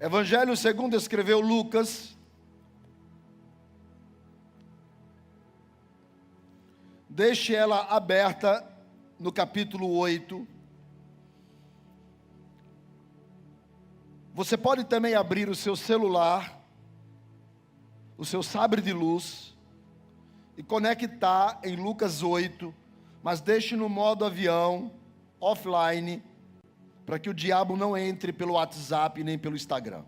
Evangelho segundo escreveu Lucas. Deixe ela aberta no capítulo 8. Você pode também abrir o seu celular, o seu sabre de luz, e conectar em Lucas 8, mas deixe no modo avião, offline, para que o diabo não entre pelo WhatsApp nem pelo Instagram,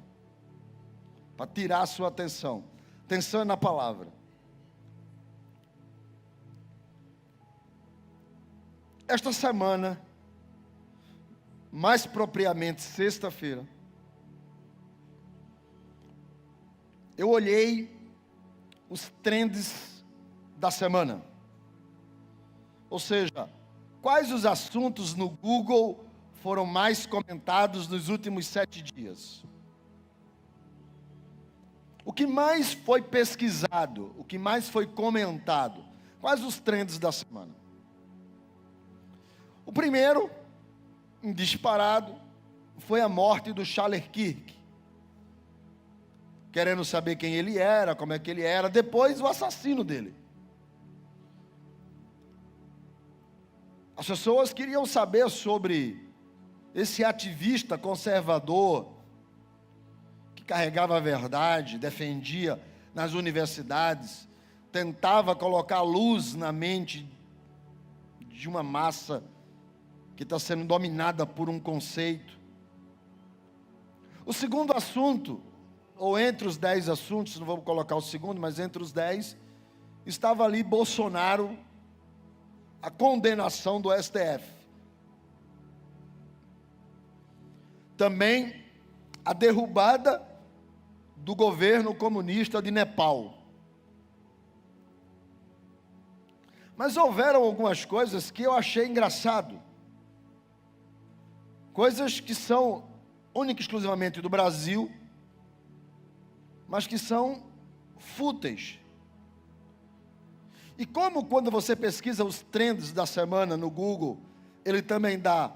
para tirar a sua atenção. Atenção é na palavra. Esta semana, mais propriamente sexta-feira, eu olhei os trends da semana. Ou seja, quais os assuntos no Google foram mais comentados nos últimos 7 dias? O que mais foi pesquisado? O que mais foi comentado? Quais os trends da semana? O primeiro, disparado, foi a morte do Charles Kirk. Querendo saber quem ele era, como é que ele era. Depois, o assassino dele. As pessoas queriam saber sobre esse ativista conservador que carregava a verdade, defendia nas universidades, tentava colocar luz na mente de uma massa que está sendo dominada por um conceito. O segundo assunto, ou entre os 10 assuntos, não vou colocar o segundo, mas entre os 10, estava ali Bolsonaro, a condenação do STF. Também a derrubada do governo comunista de Nepal. Mas houveram algumas coisas que eu achei engraçado. Coisas que são única e exclusivamente do Brasil, mas que são fúteis. E como quando você pesquisa os trends da semana no Google, ele também dá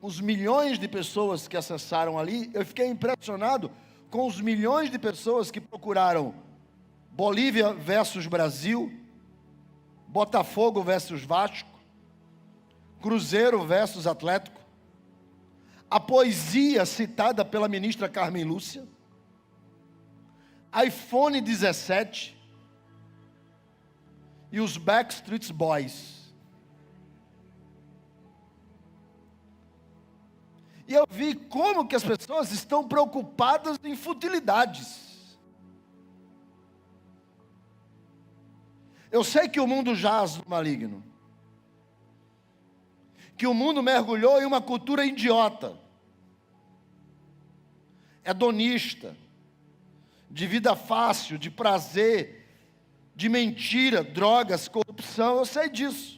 os milhões de pessoas que acessaram ali, eu fiquei impressionado com os milhões de pessoas que procuraram Bolívia versus Brasil, Botafogo versus Vasco, Cruzeiro versus Atlético, a poesia citada pela ministra Carmen Lúcia, iPhone 17 e os Backstreet Boys. E eu vi como que as pessoas estão preocupadas em futilidades. Eu sei que o mundo jaz no maligno, que o mundo mergulhou em uma cultura idiota, hedonista, de vida fácil, de prazer, de mentira, drogas, corrupção, eu sei disso.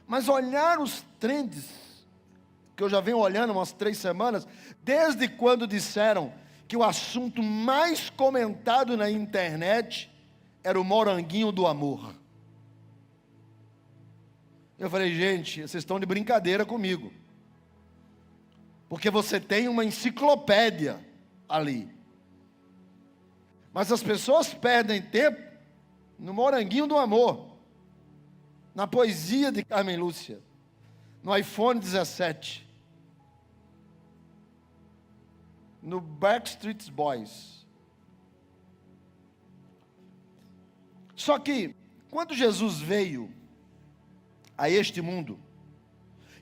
Mas olhar os trends, que eu já venho olhando umas 3 semanas, desde quando disseram que o assunto mais comentado na internet era o moranguinho do amor. Eu falei, gente, vocês estão de brincadeira comigo. Porque você tem uma enciclopédia ali. Mas as pessoas perdem tempo no moranguinho do amor, na poesia de Carmen Lúcia, no iPhone 17, no Backstreet Boys. Só que, quando Jesus veio a este mundo,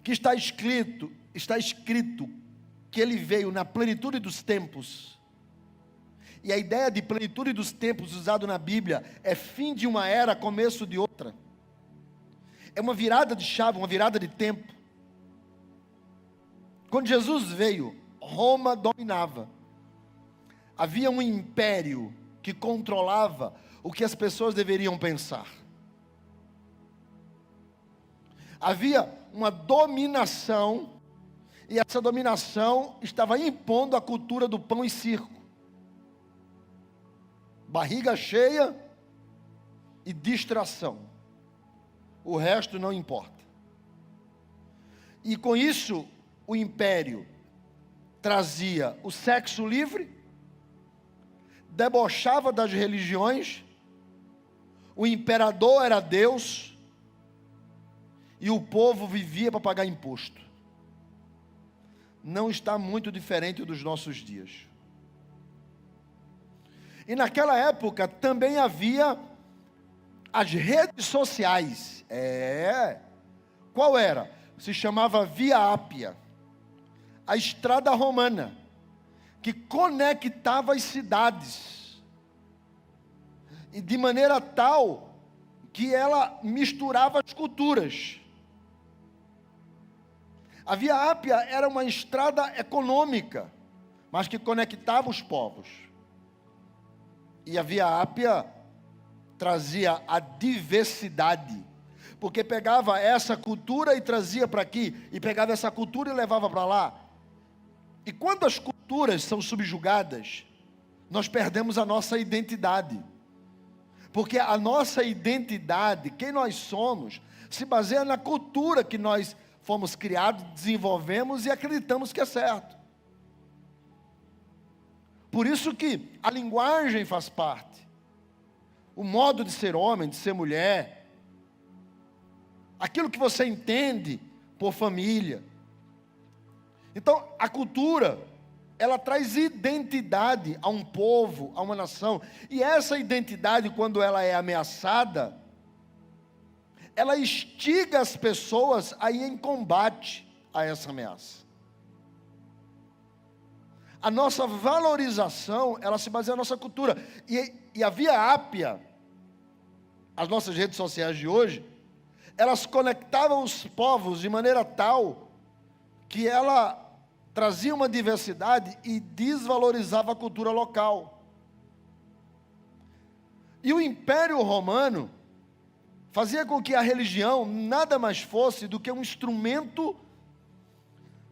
que está escrito que ele veio na plenitude dos tempos, e a ideia de plenitude dos tempos usado na Bíblia é fim de uma era, começo de outra. É uma virada de chave, uma virada de tempo. Quando Jesus veio, Roma dominava. Havia um império que controlava o que as pessoas deveriam pensar. Havia uma dominação, e essa dominação estava impondo a cultura do pão e circo. Barriga cheia e distração. O resto não importa. E com isso, o império trazia o sexo livre, debochava das religiões, o imperador era Deus, e o povo vivia para pagar imposto. Não está muito diferente dos nossos dias. E naquela época também havia as redes sociais. Qual era? Se chamava Via Ápia, a estrada romana, que conectava as cidades, e de maneira tal que ela misturava as culturas. A Via Ápia era uma estrada econômica, mas que conectava os povos. E a Via Ápia trazia a diversidade, porque pegava essa cultura e trazia para aqui, e pegava essa cultura e levava para lá. E quando as culturas são subjugadas, nós perdemos a nossa identidade. Porque a nossa identidade, quem nós somos, se baseia na cultura que nós fomos criados, desenvolvemos e acreditamos que é certo. Por isso que a linguagem faz parte. O modo de ser homem, de ser mulher. Aquilo que você entende por família. Então, a cultura, ela traz identidade a um povo, a uma nação. E essa identidade, quando ela é ameaçada, ela instiga as pessoas a ir em combate a essa ameaça. A nossa valorização, ela se baseia na nossa cultura. E a Via Ápia, as nossas redes sociais de hoje, elas conectavam os povos de maneira tal que ela trazia uma diversidade e desvalorizava a cultura local. E o Império Romano fazia com que a religião nada mais fosse do que um instrumento,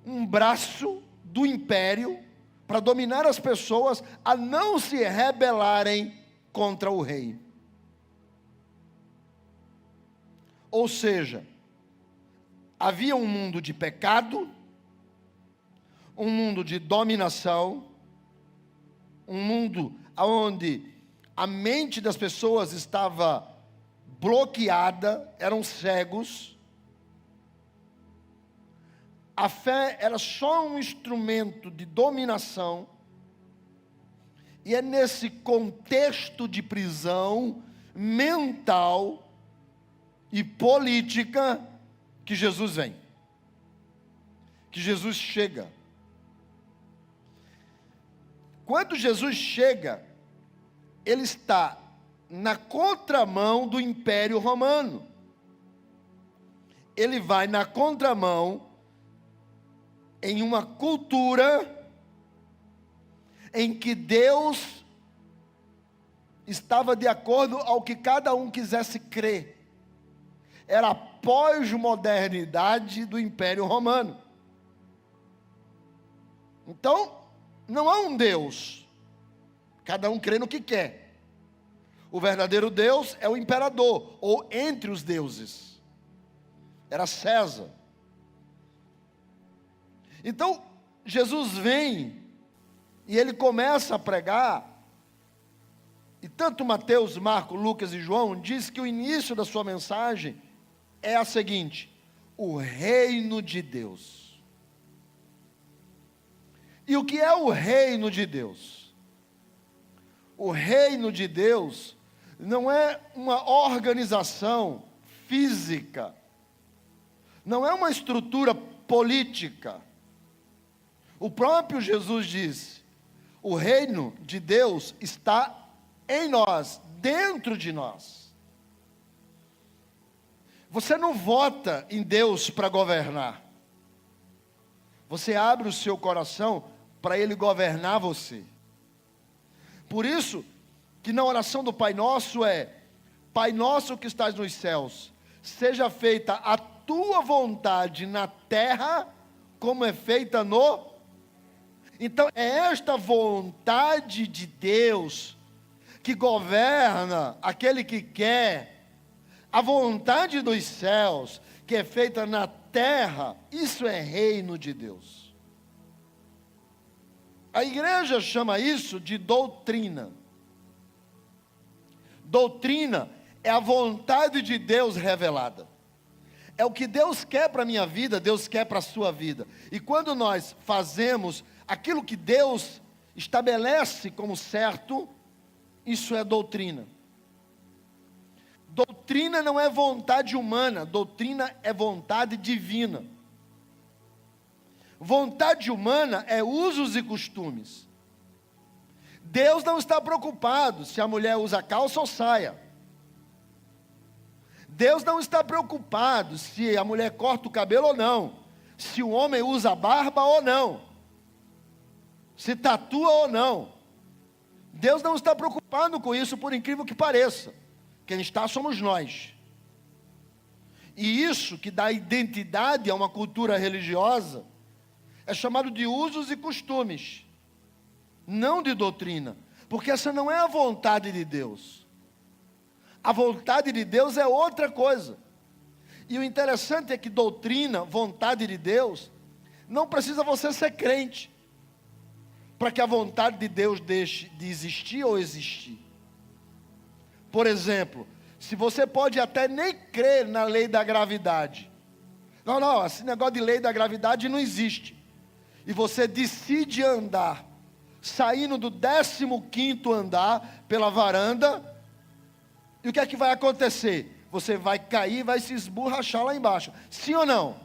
um braço do império para dominar as pessoas a não se rebelarem contra o rei. Ou seja, havia um mundo de pecado, um mundo de dominação, um mundo onde a mente das pessoas estava bloqueada, eram cegos. A fé era só um instrumento de dominação. E é nesse contexto de prisão mental e política que Jesus vem. Que Jesus chega. Quando Jesus chega, ele está na contramão do Império Romano. Ele vai na contramão em uma cultura em que Deus estava de acordo ao que cada um quisesse crer. Era a pós-modernidade do Império Romano. Então, não há um Deus. Cada um crê no que quer. O verdadeiro Deus é o imperador, ou entre os deuses. Era César. Então, Jesus vem e ele começa a pregar. E tanto Mateus, Marcos, Lucas e João diz que o início da sua mensagem é a seguinte: o reino de Deus. E o que é o reino de Deus? O reino de Deus não é uma organização física, não é uma estrutura política. O próprio Jesus diz: o reino de Deus está em nós, dentro de nós. Você não vota em Deus para governar. Você abre o seu coração para Ele governar você. Por isso que na oração do Pai Nosso é: Pai Nosso que estás nos céus, seja feita a tua vontade na terra, como é feita no... Então é esta vontade de Deus que governa aquele que quer. A vontade dos céus, que é feita na terra, isso é reino de Deus. A igreja chama isso de doutrina. Doutrina é a vontade de Deus revelada. É o que Deus quer para a minha vida, Deus quer para a sua vida. E quando nós fazemos aquilo que Deus estabelece como certo, isso é doutrina. Doutrina não é vontade humana, doutrina é vontade divina. Vontade humana é usos e costumes. Deus não está preocupado se a mulher usa calça ou saia. Deus não está preocupado se a mulher corta o cabelo ou não, se o homem usa barba ou não, se tatua ou não. Deus não está preocupado com isso, por incrível que pareça. Quem está somos nós. E isso que dá identidade a uma cultura religiosa é chamado de usos e costumes, não de doutrina, porque essa não é a vontade de Deus. A vontade de Deus é outra coisa. E o interessante é que doutrina, vontade de Deus, não precisa você ser crente para que a vontade de Deus deixe de existir ou existir. Por exemplo, se você pode até nem crer na lei da gravidade. Não, esse negócio de lei da gravidade não existe. E você decide andar, saindo do 15º andar pela varanda. E o que é que vai acontecer? Você vai cair, vai se esborrachar lá embaixo. Sim ou não?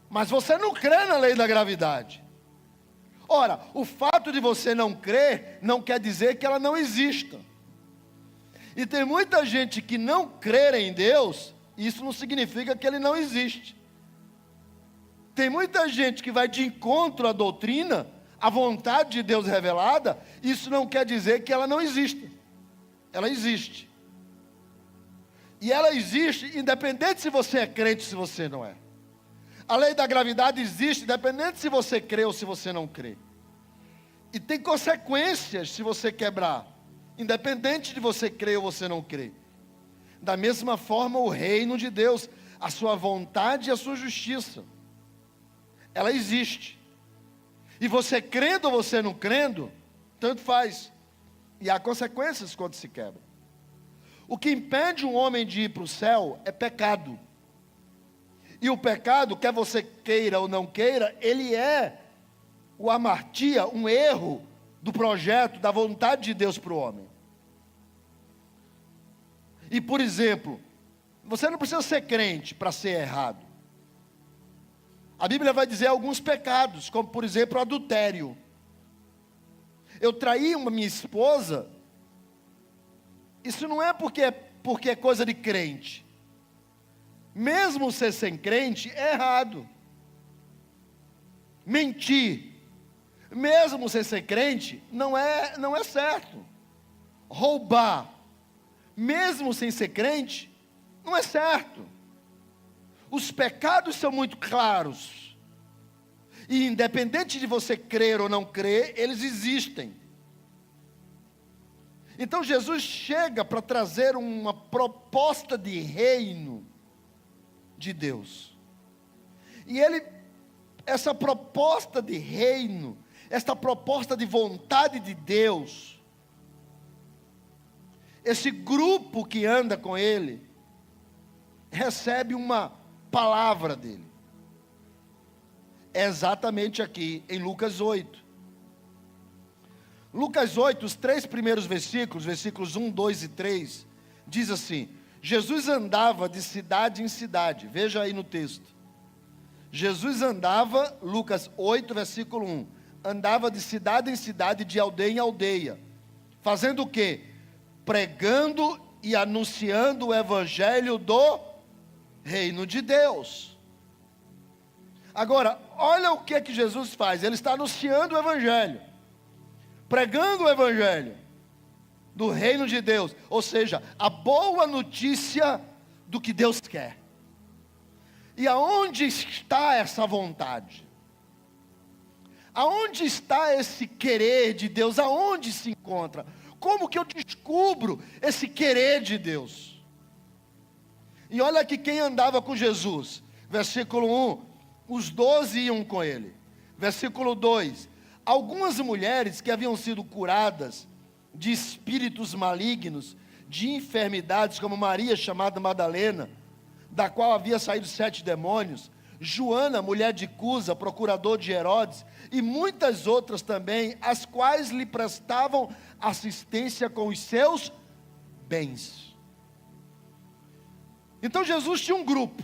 Mas você não crê na lei da gravidade. Ora, o fato de você não crer, não quer dizer que ela não exista. E tem muita gente que não crê em Deus, e isso não significa que ele não existe. Tem muita gente que vai de encontro à doutrina, à vontade de Deus revelada, isso não quer dizer que ela não exista. Ela existe. E ela existe independente se você é crente ou se você não é. A lei da gravidade existe independente se você crê ou se você não crê. E tem consequências se você quebrar, independente de você crer ou você não crer. Da mesma forma o reino de Deus, a sua vontade e a sua justiça, ela existe. E você crendo ou você não crendo, tanto faz. E há consequências quando se quebra. O que impede um homem de ir para o céu é pecado. E o pecado, quer você queira ou não queira, ele é o amartia, um erro do projeto, da vontade de Deus para o homem. E por exemplo, você não precisa ser crente para ser errado. A Bíblia vai dizer alguns pecados, como por exemplo o adultério. Eu traí minha esposa, isso não é porque é coisa de crente. Mesmo você sem crente, é errado. Mentir, mesmo você ser crente, não é certo. Roubar, mesmo sem ser crente, não é certo. Os pecados são muito claros. E independente de você crer ou não crer, eles existem. Então Jesus chega para trazer uma proposta de reino de Deus. E essa proposta de reino, essa proposta de vontade de Deus, esse grupo que anda com ele, recebe uma palavra dele. É exatamente aqui em Lucas 8. Lucas 8, os 3 primeiros versículos, versículos 1, 2 e 3, diz assim: Jesus andava de cidade em cidade. Veja aí no texto. Jesus andava, Lucas 8, versículo 1, andava de cidade em cidade, de aldeia em aldeia, fazendo o quê? Pregando e anunciando o evangelho do reino de Deus. Agora, olha o que é que Jesus faz. Ele está anunciando o evangelho, pregando o evangelho do reino de Deus, ou seja, a boa notícia do que Deus quer. E aonde está essa vontade? Aonde está esse querer de Deus? Aonde se encontra? Como que eu descubro esse querer de Deus? E olha aqui quem andava com Jesus. Versículo 1, os 12 iam com ele. Versículo 2, Algumas mulheres que haviam sido curadas de espíritos malignos, de enfermidades, como Maria, chamada Madalena, da qual havia saído 7 demônios, Joana, mulher de Cusa, procurador de Herodes, e muitas outras também, as quais lhe prestavam assistência com os seus bens. Então Jesus tinha um grupo.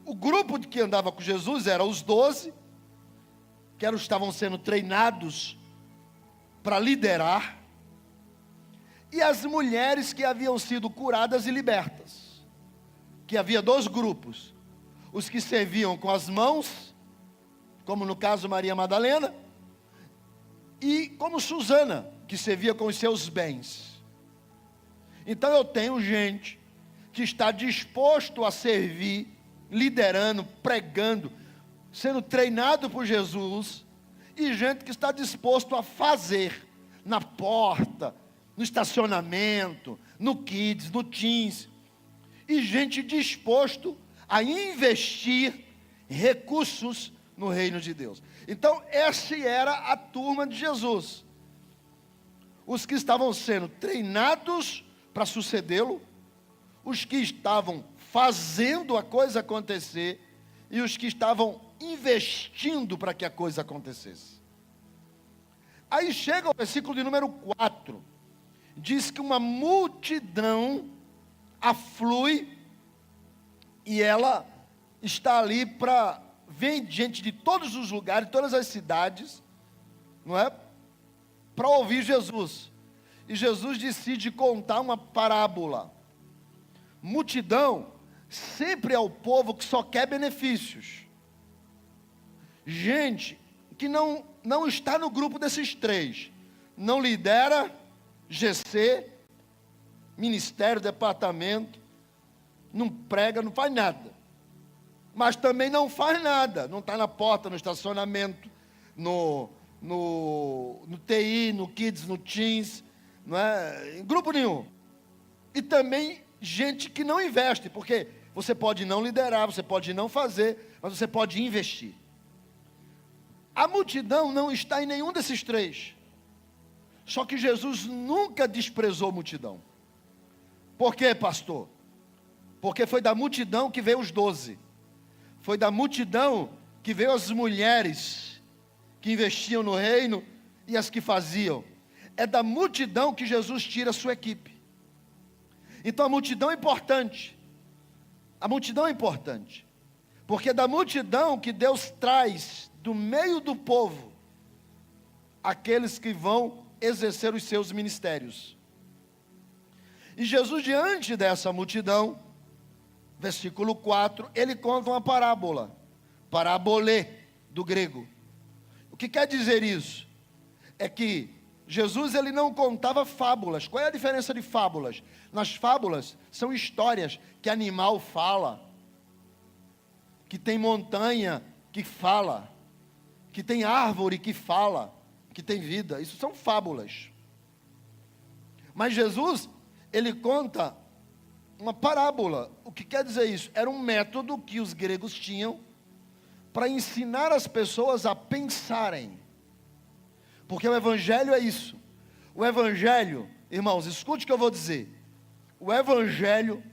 O grupo de que andava com Jesus era os 12, que estavam sendo treinados para liderar, e as mulheres que haviam sido curadas e libertas. Que havia 2 grupos: os que serviam com as mãos, como no caso Maria Madalena, e como Susana, que servia com os seus bens. Então eu tenho gente que está disposto a servir, liderando, pregando, sendo treinado por Jesus, e gente que está disposto a fazer, na porta, no estacionamento, no Kids, no Teens, e gente disposto a investir recursos no reino de Deus. Então essa era a turma de Jesus, os que estavam sendo treinados para sucedê-lo, os que estavam fazendo a coisa acontecer, e os que estavam investindo para que a coisa acontecesse. Aí chega o versículo de número 4, diz que uma multidão aflui, e ela está ali vem gente de todos os lugares, todas as cidades, não é? Para ouvir Jesus. E Jesus decide contar uma parábola. Multidão sempre é o povo que só quer benefícios. Gente que não está no grupo desses 3. Não lidera GC, ministério, departamento, não prega, não faz nada. Mas também não faz nada, não está na porta, no estacionamento, no TI, no Kids, no Teens, não é? Em grupo nenhum. E também gente que não investe, porque você pode não liderar, você pode não fazer, mas você pode investir. A multidão não está em nenhum desses 3. Só que Jesus nunca desprezou a multidão. Por quê, pastor? Porque foi da multidão que veio os 12. Foi da multidão que veio as mulheres que investiam no reino e as que faziam. É da multidão que Jesus tira a sua equipe. Então a multidão é importante. A multidão é importante. Porque é da multidão que Deus traz do meio do povo aqueles que vão exercer os seus ministérios. E Jesus, diante dessa multidão, versículo 4, ele conta uma parábola, parabolê, do grego. O que quer dizer isso? É que Jesus, ele não contava fábulas. Qual é a diferença de fábulas? Nas fábulas, são histórias que animal fala, que tem montanha que fala, que tem árvore que fala, que tem vida. Isso são fábulas. Mas Jesus, ele conta uma parábola. O que quer dizer isso? Era um método que os gregos tinham para ensinar as pessoas a pensarem. Porque o evangelho é isso. O evangelho, irmãos, escute o que eu vou dizer. O evangelho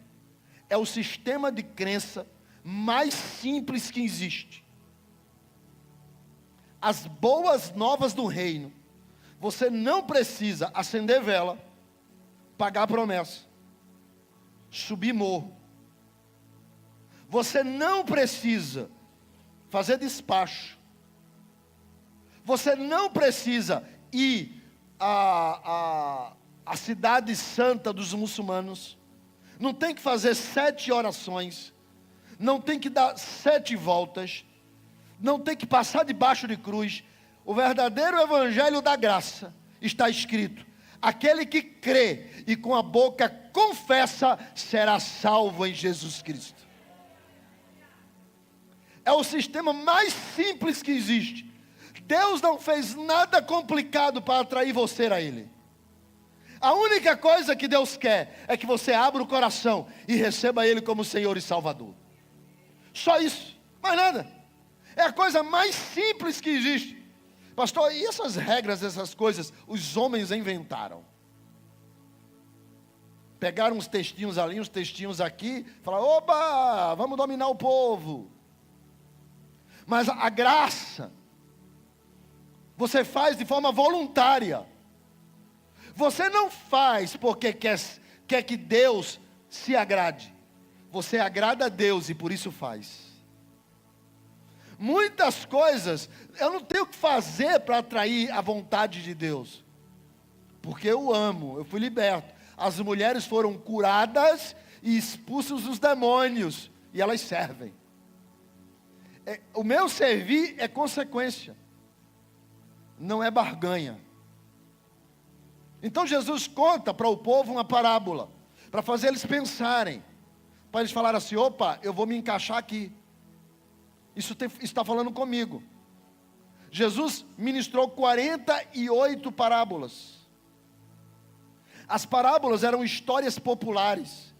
é o sistema de crença mais simples que existe. As boas novas do reino. Você não precisa acender vela, pagar promessa, subir morro. Você não precisa fazer despacho. Você não precisa ir à cidade santa dos muçulmanos. Não tem que fazer 7 orações. Não tem que dar 7 voltas. Não tem que passar debaixo de cruz. O verdadeiro evangelho da graça está escrito: aquele que crê e com a boca confessa será salvo em Jesus Cristo. É o sistema mais simples que existe. Deus não fez nada complicado para atrair você a Ele. A única coisa que Deus quer é que você abra o coração e receba Ele como Senhor e Salvador. Só isso, mais nada. É a coisa mais simples que existe. Pastor, e essas regras, essas coisas, os homens inventaram. Pegaram uns textinhos ali, uns textinhos aqui, falaram, opa, vamos dominar o povo. Mas a graça, você faz de forma voluntária. Você não faz porque quer que Deus se agrade. Você agrada a Deus e por isso faz. Muitas coisas eu não tenho que fazer para atrair a vontade de Deus. Porque eu amo, eu fui liberto. As mulheres foram curadas e expulsos os demônios. E elas servem. O meu servir é consequência. Não é barganha. Então Jesus conta para o povo uma parábola. Para fazer eles pensarem. Para eles falarem assim, opa, eu vou me encaixar aqui. Isso está falando comigo. Jesus ministrou 48 parábolas. As parábolas eram histórias populares.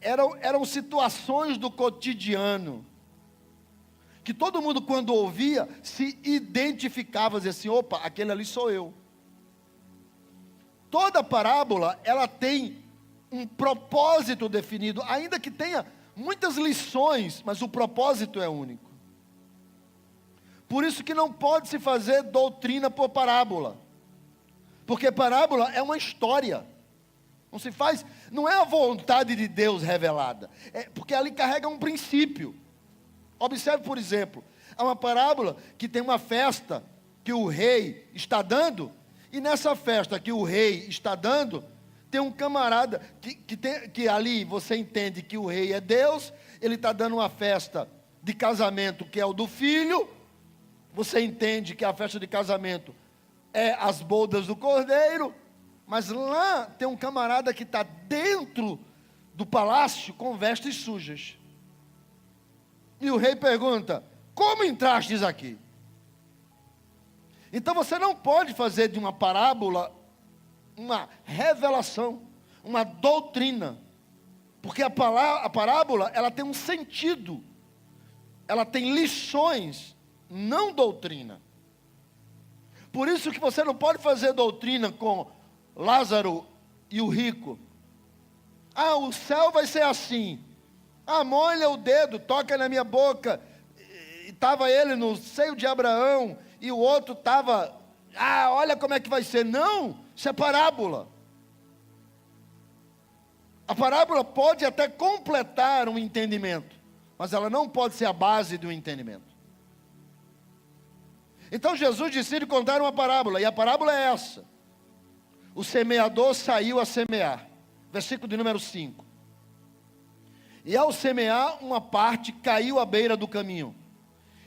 Eram situações do cotidiano. Que todo mundo quando ouvia, se identificava, dizia assim, opa, aquele ali sou eu. Toda parábola, ela tem um propósito definido, ainda que tenha muitas lições, mas o propósito é único. Por isso que não pode se fazer doutrina por parábola. Porque parábola é uma história. Não se faz, não é a vontade de Deus revelada. Porque ali carrega um princípio. Observe, por exemplo, há uma parábola que tem uma festa que o rei está dando. E nessa festa que o rei está dando, tem um camarada que ali você entende que o rei é Deus. Ele está dando uma festa de casamento que é o do filho. Você entende que a festa de casamento é as bodas do cordeiro, mas lá tem um camarada que está dentro do palácio com vestes sujas. E o rei pergunta, como entrastes aqui? Então você não pode fazer de uma parábola uma revelação, uma doutrina, porque a parábola ela tem um sentido, ela tem lições, não doutrina. Por isso que você não pode fazer doutrina com Lázaro e o rico. Ah, o céu vai ser assim. Ah, molha o dedo, toca na minha boca. E estava ele no seio de Abraão, e o outro estava, olha como é que vai ser. Não, isso é parábola. A parábola pode até completar um entendimento, mas ela não pode ser a base do entendimento. Então Jesus decide contar uma parábola, e a parábola é essa. O semeador saiu a semear. Versículo de número 5. E ao semear, uma parte caiu à beira do caminho,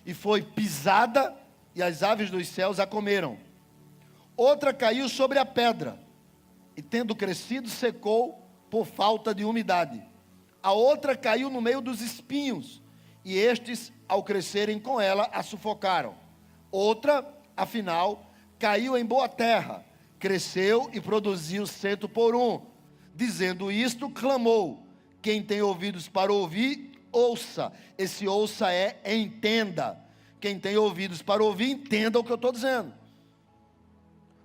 e foi pisada, e as aves dos céus a comeram. Outra caiu sobre a pedra, e tendo crescido, secou por falta de umidade. A outra caiu no meio dos espinhos, e estes, ao crescerem com ela, a sufocaram. Outra, afinal, caiu em boa terra, cresceu e produziu 100 por 1. Dizendo isto, clamou, quem tem ouvidos para ouvir, ouça. Esse ouça é entenda. Quem tem ouvidos para ouvir, entenda o que eu estou dizendo.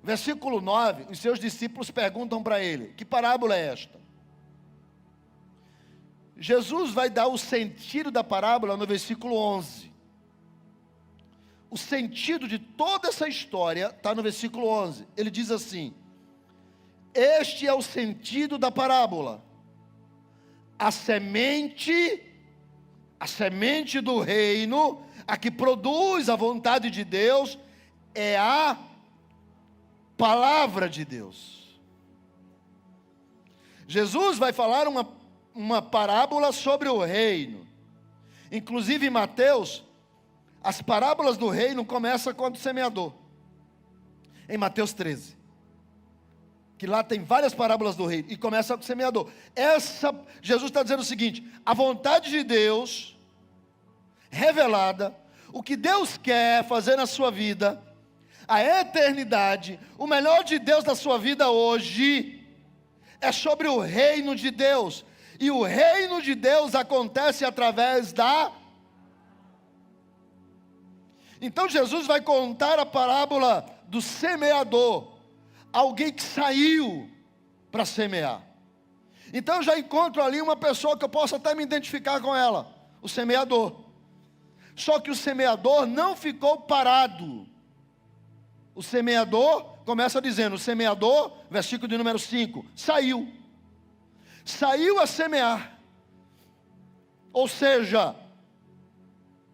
Versículo 9, os seus discípulos perguntam para ele, que parábola é esta? Jesus vai dar o sentido da parábola no versículo 11. O sentido de toda essa história está no versículo 11. Ele diz assim, este é o sentido da parábola. A semente do reino, a que produz a vontade de Deus, é a palavra de Deus. Jesus vai falar uma parábola sobre o reino. Inclusive em Mateus, as parábolas do reino começam com a do semeador. Em Mateus 13. Que lá tem várias parábolas do reino. E começa com o semeador. Jesus está dizendo o seguinte. A vontade de Deus, revelada. O que Deus quer fazer na sua vida. A eternidade. O melhor de Deus na sua vida hoje. É sobre o reino de Deus. E o reino de Deus acontece através da Então Jesus vai contar a parábola do semeador, alguém que saiu para semear. Então eu já encontro ali uma pessoa que eu posso até me identificar com ela, o semeador. Só que o semeador não ficou parado. O semeador, começa dizendo, o semeador, versículo de número 5, saiu. Saiu a semear. Ou seja,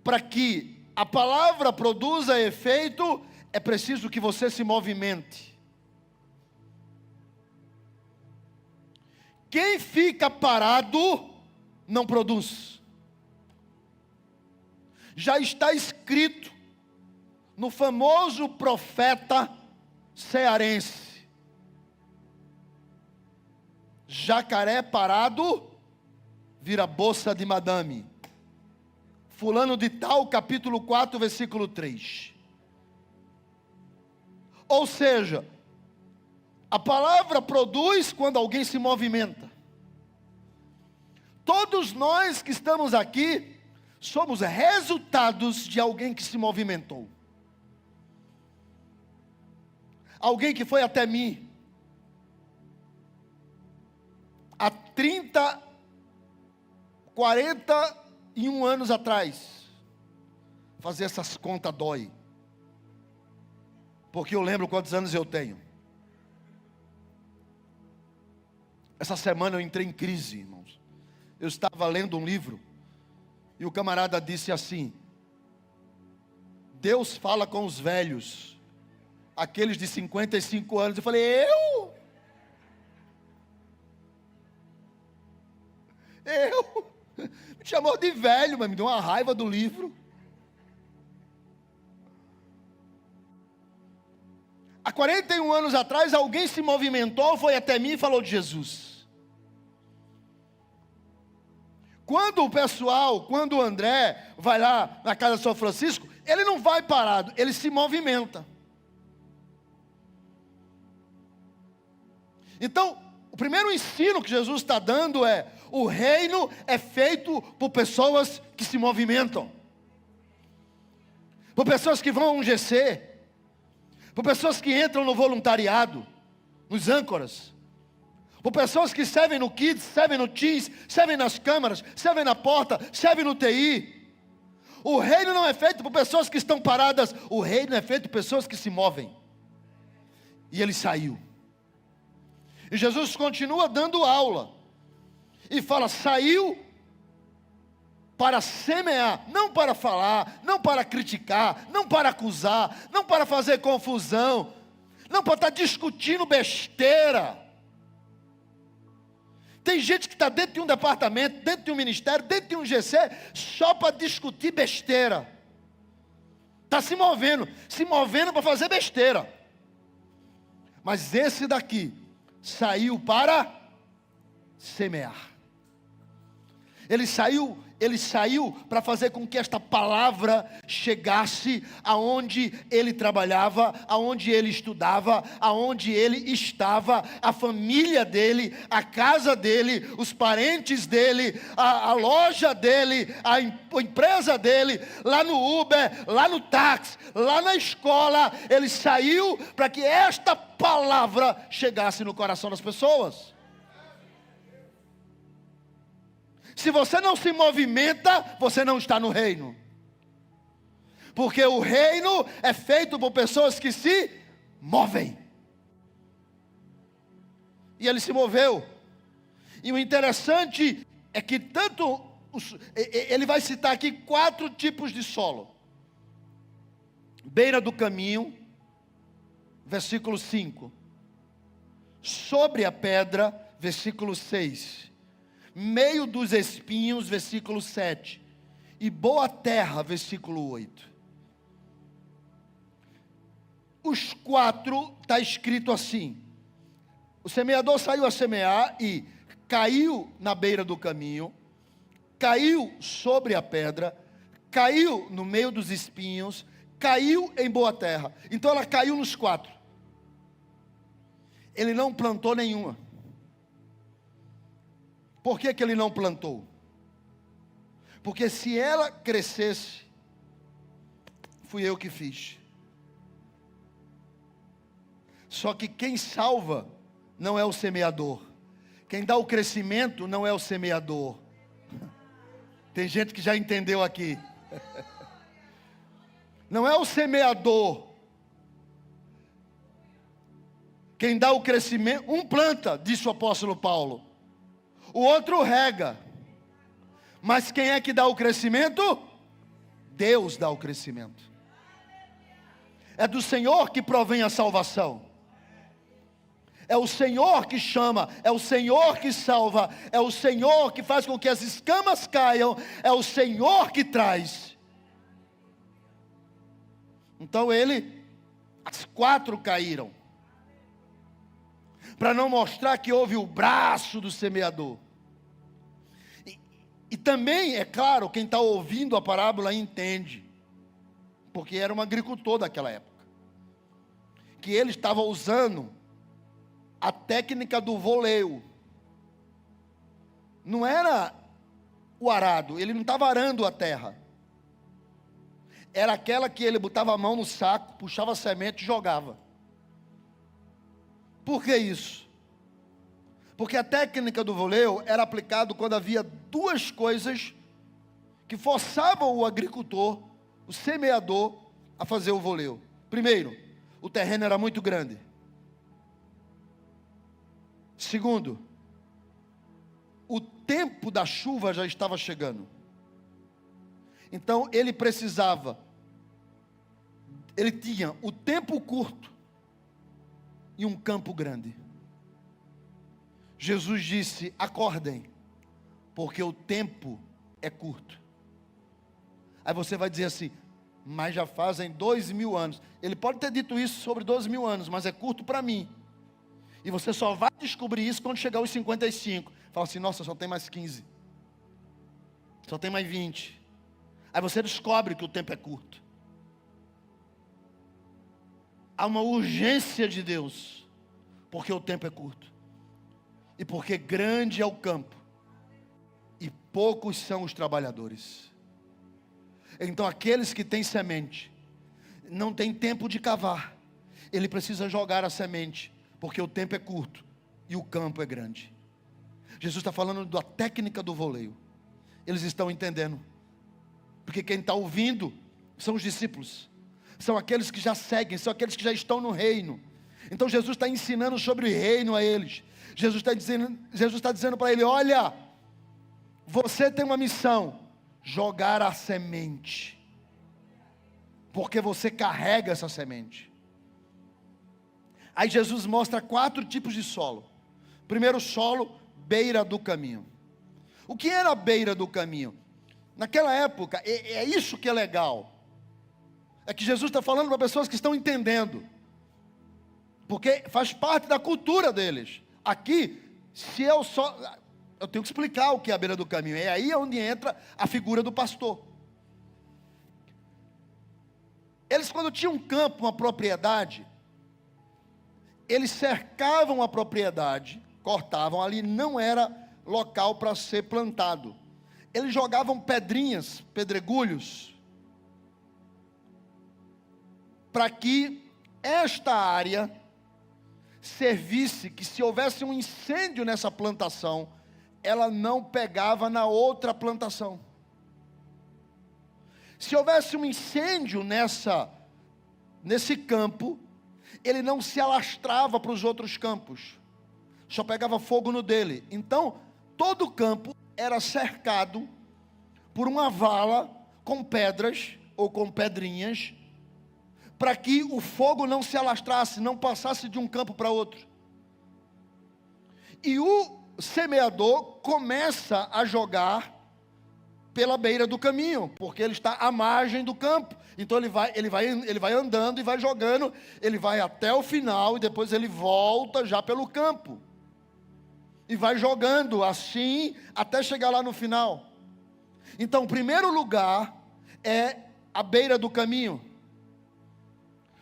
para que a palavra produza efeito, é preciso que você se movimente. Quem fica parado, não produz. Já está escrito no famoso profeta cearense: jacaré parado vira bolsa de madame. Fulano de tal, capítulo 4, versículo 3. Ou seja, a palavra produz quando alguém se movimenta. Todos nós que estamos aqui somos resultados de alguém que se movimentou. Alguém que foi até mim há 30, 41 anos atrás. Fazer essas contas dói, porque eu lembro quantos anos eu tenho. Essa semana eu entrei em crise, irmãos. Eu estava lendo um livro e o camarada disse assim: Deus fala com os velhos, aqueles de 55 anos. Eu falei, eu? Me chamou de velho, mas me deu uma raiva do livro. Há 41 anos atrás, alguém se movimentou, foi até mim e falou de Jesus. Quando o André vai lá na casa de São Francisco, ele não vai parado, ele se movimenta. Então, o primeiro ensino que Jesus está dando é: o reino é feito por pessoas que se movimentam, por pessoas que vão a um GC, por pessoas que entram no voluntariado, nos âncoras, por pessoas que servem no Kids, servem no Teens, servem nas câmaras, servem na porta, servem no TI. O reino não é feito por pessoas que estão paradas, o reino é feito por pessoas que se movem. E ele saiu. E Jesus continua dando aula. E fala, saiu para semear, não para falar, não para criticar, não para acusar, não para fazer confusão, não para estar discutindo besteira. Tem gente que está dentro de um departamento, dentro de um ministério, dentro de um GC, só para discutir besteira. Está se movendo para fazer besteira. Mas esse daqui saiu para semear. Ele saiu para fazer com que esta palavra chegasse aonde ele trabalhava, aonde ele estudava, aonde ele estava, a família dele, a casa dele, os parentes dele, a loja dele, a empresa dele, lá no Uber, lá no táxi, lá na escola. Ele saiu para que esta palavra chegasse no coração das pessoas. Se você não se movimenta, você não está no reino. Porque o reino é feito por pessoas que se movem. E ele se moveu. E o interessante é que ele vai citar aqui 4 tipos de solo. Beira do caminho, versículo 5. Sobre a pedra, versículo 6. Meio dos espinhos, versículo 7. E boa terra, versículo 8. Os 4 está escrito assim: o semeador saiu a semear e caiu na beira do caminho, caiu sobre a pedra, caiu no meio dos espinhos, caiu em boa terra. Então ela caiu nos 4. Ele não plantou nenhuma. Por que ele não plantou? Porque se ela crescesse, fui eu que fiz. Só que quem salva não é o semeador. Quem dá o crescimento não é o semeador. Tem gente que já entendeu aqui. Não é o semeador. Quem dá o crescimento, um planta, disse o apóstolo Paulo. O outro rega. Mas quem é que dá o crescimento? Deus dá o crescimento. É do Senhor que provém a salvação. É o Senhor que chama, é o Senhor que salva, é o Senhor que faz com que as escamas caiam, é o Senhor que traz. Então as 4 caíram. Para não mostrar que houve o braço do semeador. E também, é claro, quem está ouvindo a parábola entende. Porque era um agricultor daquela época. Que ele estava usando a técnica do voleio. Não era o arado, ele não estava arando a terra. Era aquela que ele botava a mão no saco, puxava a semente e jogava. Por que isso? Porque a técnica do voleio era aplicada quando havia 2 coisas que forçavam o agricultor, o semeador, a fazer o voleio. Primeiro, o terreno era muito grande. Segundo, o tempo da chuva já estava chegando. Então ele tinha o tempo curto e um campo grande. Jesus disse: acordem, porque o tempo é curto. Aí você vai dizer assim: mas já fazem 2000 anos. Ele pode ter dito isso sobre 2000 anos, mas é curto para mim. E você só vai descobrir isso quando chegar aos 55. Fala assim: nossa, só tem mais 15. Só tem mais 20. Aí você descobre que o tempo é curto. Há uma urgência de Deus, porque o tempo é curto. E porque grande é o campo, e poucos são os trabalhadores. Então aqueles que têm semente, não tem tempo de cavar. Ele precisa jogar a semente, porque o tempo é curto e o campo é grande. Jesus está falando da técnica do voleio. Eles estão entendendo. Porque quem está ouvindo são os discípulos. São aqueles que já seguem, são aqueles que já estão no reino. Então Jesus está ensinando sobre o reino a eles. Jesus está dizendo para ele: olha, você tem uma missão, jogar a semente. Porque você carrega essa semente. Aí Jesus mostra 4 tipos de solo. Primeiro solo, beira do caminho. O que era a beira do caminho? Naquela época, é isso que é legal. É que Jesus está falando para pessoas que estão entendendo. Porque faz parte da cultura deles. Aqui, eu tenho que explicar o que é a beira do caminho. É aí onde entra a figura do pastor. Eles, quando tinham um campo, uma propriedade, eles cercavam a propriedade, cortavam ali, não era local para ser plantado. Eles jogavam pedrinhas, pedregulhos, para que esta área servisse, que se houvesse um incêndio nessa plantação, ela não pegava na outra plantação. Se houvesse um incêndio nesse campo, ele não se alastrava para os outros campos, só pegava fogo no dele. Então, todo o campo era cercado por uma vala com pedras ou com pedrinhas, para que o fogo não se alastrasse, não passasse de um campo para outro. E o semeador começa a jogar pela beira do caminho, porque ele está à margem do campo. Então ele vai andando e vai jogando, ele vai até o final e depois ele volta já pelo campo. E vai jogando assim até chegar lá no final. Então, o primeiro lugar é a beira do caminho.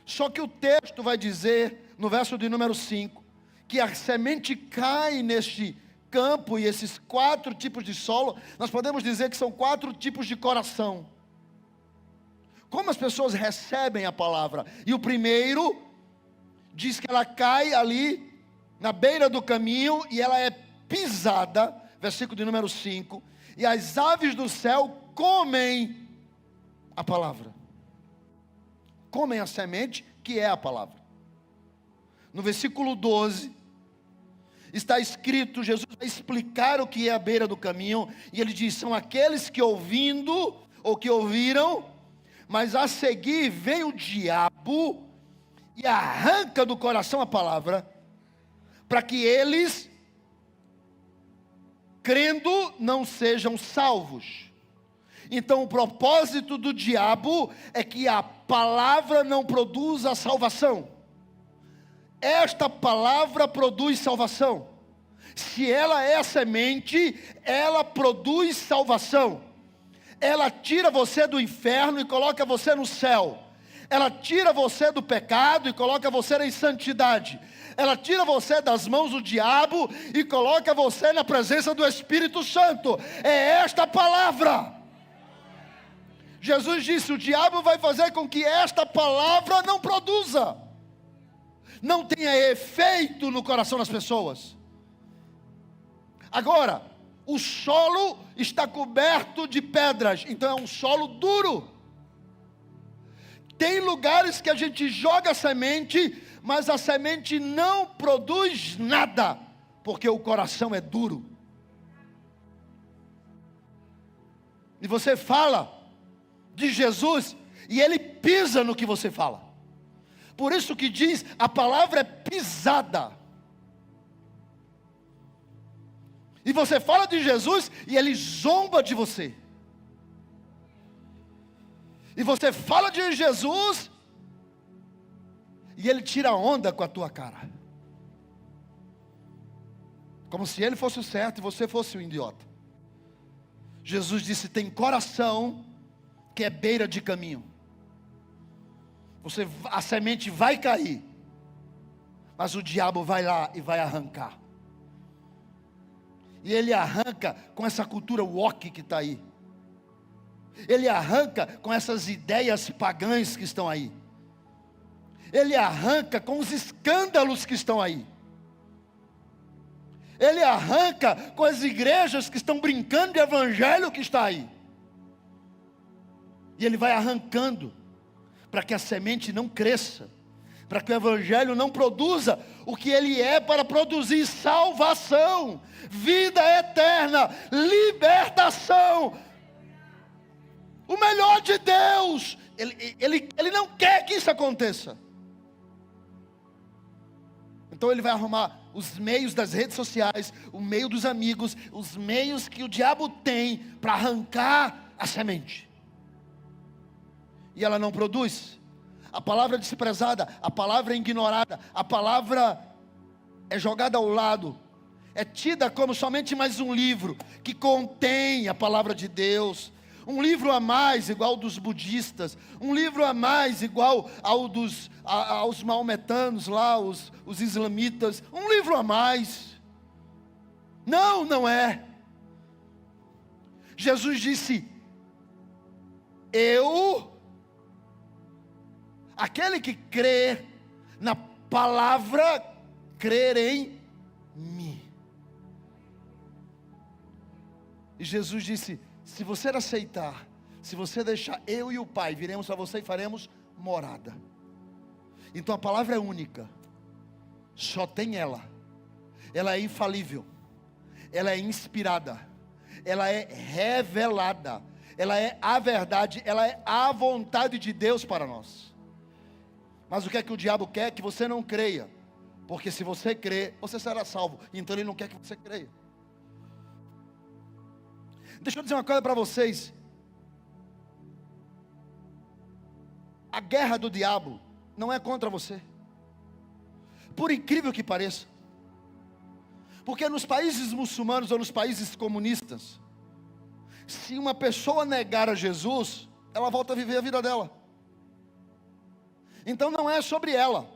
Só que o texto vai dizer, no verso de número 5, que a semente cai neste campo, e esses 4 tipos de solo, nós podemos dizer que são 4 tipos de coração. Como as pessoas recebem a palavra? E o primeiro diz que ela cai ali na beira do caminho e ela é pisada, versículo de número 5, e as aves do céu comem a palavra. Comem a semente, que é a palavra. No versículo 12, está escrito, Jesus vai explicar o que é a beira do caminho, e ele diz, são aqueles que ouvindo, ou que ouviram, mas a seguir vem o diabo, e arranca do coração a palavra, para que eles, crendo, não sejam salvos. Então o propósito do diabo é que a palavra não produza salvação. Esta palavra produz salvação. Se ela é a semente, ela produz salvação. Ela tira você do inferno e coloca você no céu. Ela tira você do pecado e coloca você em santidade. Ela tira você das mãos do diabo e coloca você na presença do Espírito Santo. É esta palavra. Jesus disse, o diabo vai fazer com que esta palavra não produza, não tenha efeito no coração das pessoas. Agora, o solo está coberto de pedras, então é um solo duro. Tem lugares que a gente joga a semente, mas a semente não produz nada, porque o coração é duro. E você fala de Jesus, e ele pisa no que você fala. Por isso que diz, a palavra é pisada. E você fala de Jesus, e ele zomba de você. E você fala de Jesus, e ele tira onda com a tua cara. Como se ele fosse o certo e você fosse o idiota. Jesus disse, tem coração que é beira de caminho. A semente vai cair, mas o diabo vai lá e vai arrancar. E ele arranca com essa cultura woke que está aí. Ele arranca com essas ideias pagãs que estão aí. Ele arranca com os escândalos que estão aí. Ele arranca com as igrejas que estão brincando de evangelho que está aí. E ele vai arrancando, para que a semente não cresça, para que o evangelho não produza o que ele é para produzir: salvação, vida eterna, libertação, o melhor de Deus. Ele não quer que isso aconteça. Então ele vai arrumar os meios das redes sociais, o meio dos amigos, os meios que o diabo tem para arrancar a semente. E ela não produz. A palavra é desprezada, a palavra é ignorada, a palavra é jogada ao lado, é tida como somente mais um livro que contém a palavra de Deus. Um livro a mais igual ao dos budistas, um livro a mais igual aos maometanos lá, os islamitas, um livro a mais. Não, não é. Jesus disse, aquele que crê na palavra, crer em mim. E Jesus disse, se você aceitar, se você deixar, eu e o Pai viremos a você e faremos morada. Então a palavra é única, só tem ela é infalível, ela é inspirada, ela é revelada, ela é a verdade, ela é a vontade de Deus para nós. Mas o que é que o diabo quer? Que você não creia, porque se você crer, você será salvo. Então ele não quer que você creia. Deixa eu dizer uma coisa para vocês. A guerra do diabo não é contra você, por incrível que pareça. Porque nos países muçulmanos ou nos países comunistas, se uma pessoa negar a Jesus, ela volta a viver a vida dela. Então não é sobre ela,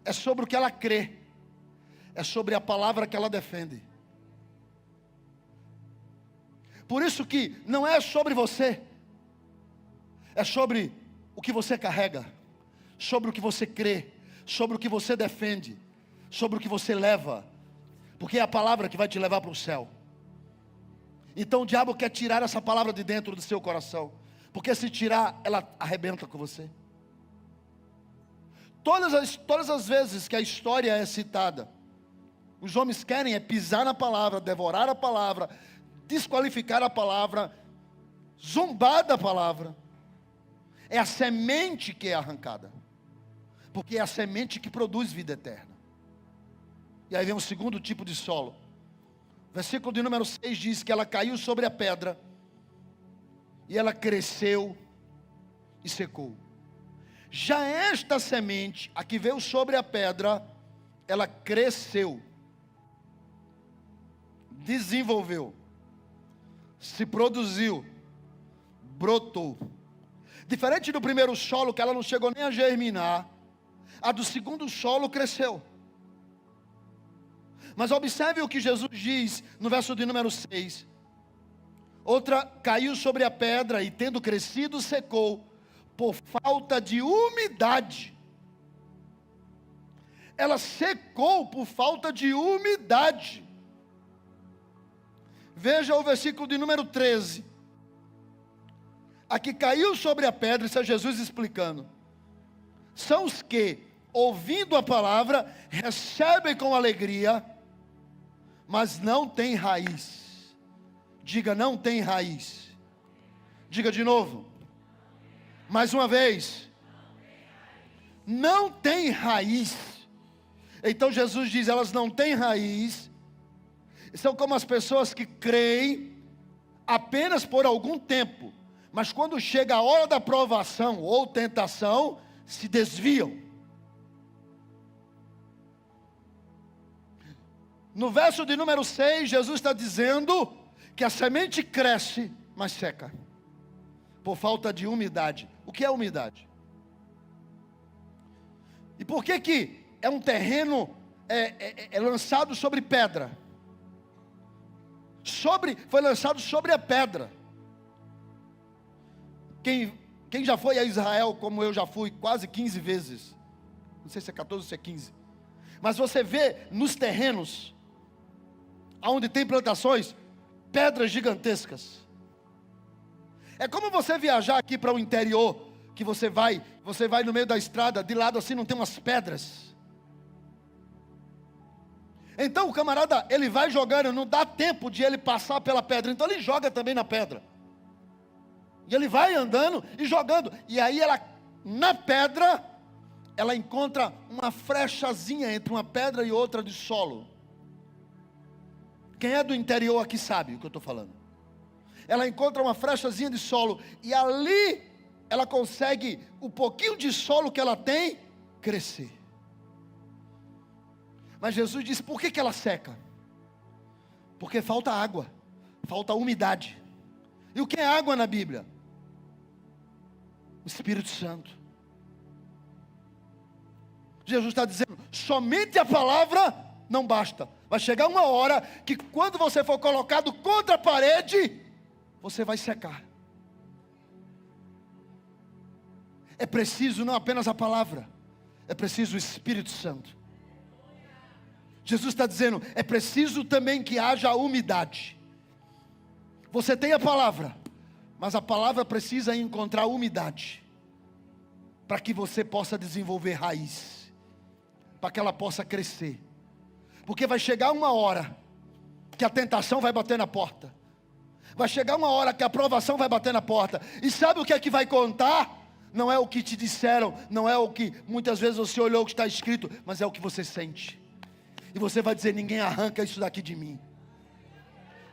é sobre o que ela crê, é sobre a palavra que ela defende. Por isso que não é sobre você, é sobre o que você carrega, sobre o que você crê, sobre o que você defende, sobre o que você leva, porque é a palavra que vai te levar para o céu. Então o diabo quer tirar essa palavra de dentro do seu coração, porque se tirar, ela arrebenta com você. Todas as vezes que a história é citada, os homens querem é pisar na palavra, devorar a palavra, desqualificar a palavra, zombar da palavra. É a semente que é arrancada, porque é a semente que produz vida eterna. E aí vem um segundo tipo de solo. Versículo de número 6 diz que ela caiu sobre a pedra, e ela cresceu e secou. Já esta semente, a que veio sobre a pedra, ela cresceu, desenvolveu, se produziu, brotou. Diferente do primeiro solo, que ela não chegou nem a germinar, a do segundo solo cresceu. Mas observe o que Jesus diz no verso de número 6. Outra caiu sobre a pedra e, tendo crescido, secou, por falta de umidade. Ela secou por falta de umidade. Veja o versículo de número 13. A que caiu sobre a pedra, isso é Jesus explicando. São os que, ouvindo a palavra, recebem com alegria, mas não têm raiz. Diga, não tem raiz. Diga de novo. Mais uma vez. Não tem raiz. Então Jesus diz, elas não têm raiz. São como as pessoas que creem apenas por algum tempo, mas quando chega a hora da provação ou tentação, se desviam. No verso de número 6, Jesus está dizendo que a semente cresce, mas seca, por falta de umidade. O que é umidade? E por que é um terreno lançado sobre pedra? Foi lançado sobre a pedra. Quem já foi a Israel, como eu já fui, quase 15 vezes. Não sei se é 14 ou se é 15. Mas você vê nos terrenos, onde tem plantações, pedras gigantescas. É como você viajar aqui para o interior, que você vai no meio da estrada, de lado assim não tem umas pedras. Então o camarada, ele vai jogando, não dá tempo de ele passar pela pedra, então ele joga também na pedra. E ele vai andando e jogando, e aí na pedra, ela encontra uma frechazinha entre uma pedra e outra de solo. Quem é do interior aqui sabe o que eu estou falando. Ela encontra uma frechazinha de solo, e ali ela consegue, o pouquinho de solo que ela tem, crescer. Mas Jesus disse, por que ela seca? Porque falta água, falta umidade. E o que é água na Bíblia? O Espírito Santo. Jesus está dizendo, somente a palavra não basta. Vai chegar uma hora que quando você for colocado contra a parede, você vai secar. É preciso não apenas a palavra, é preciso o Espírito Santo. Jesus está dizendo, é preciso também que haja umidade. Você tem a palavra, mas a palavra precisa encontrar umidade, para que você possa desenvolver raiz, para que ela possa crescer. Porque vai chegar uma hora que a tentação vai bater na porta. Vai chegar uma hora que a provação vai bater na porta. E sabe o que é que vai contar? Não é o que te disseram, não é o que muitas vezes você olhou o que está escrito, mas é o que você sente. E você vai dizer, ninguém arranca isso daqui de mim.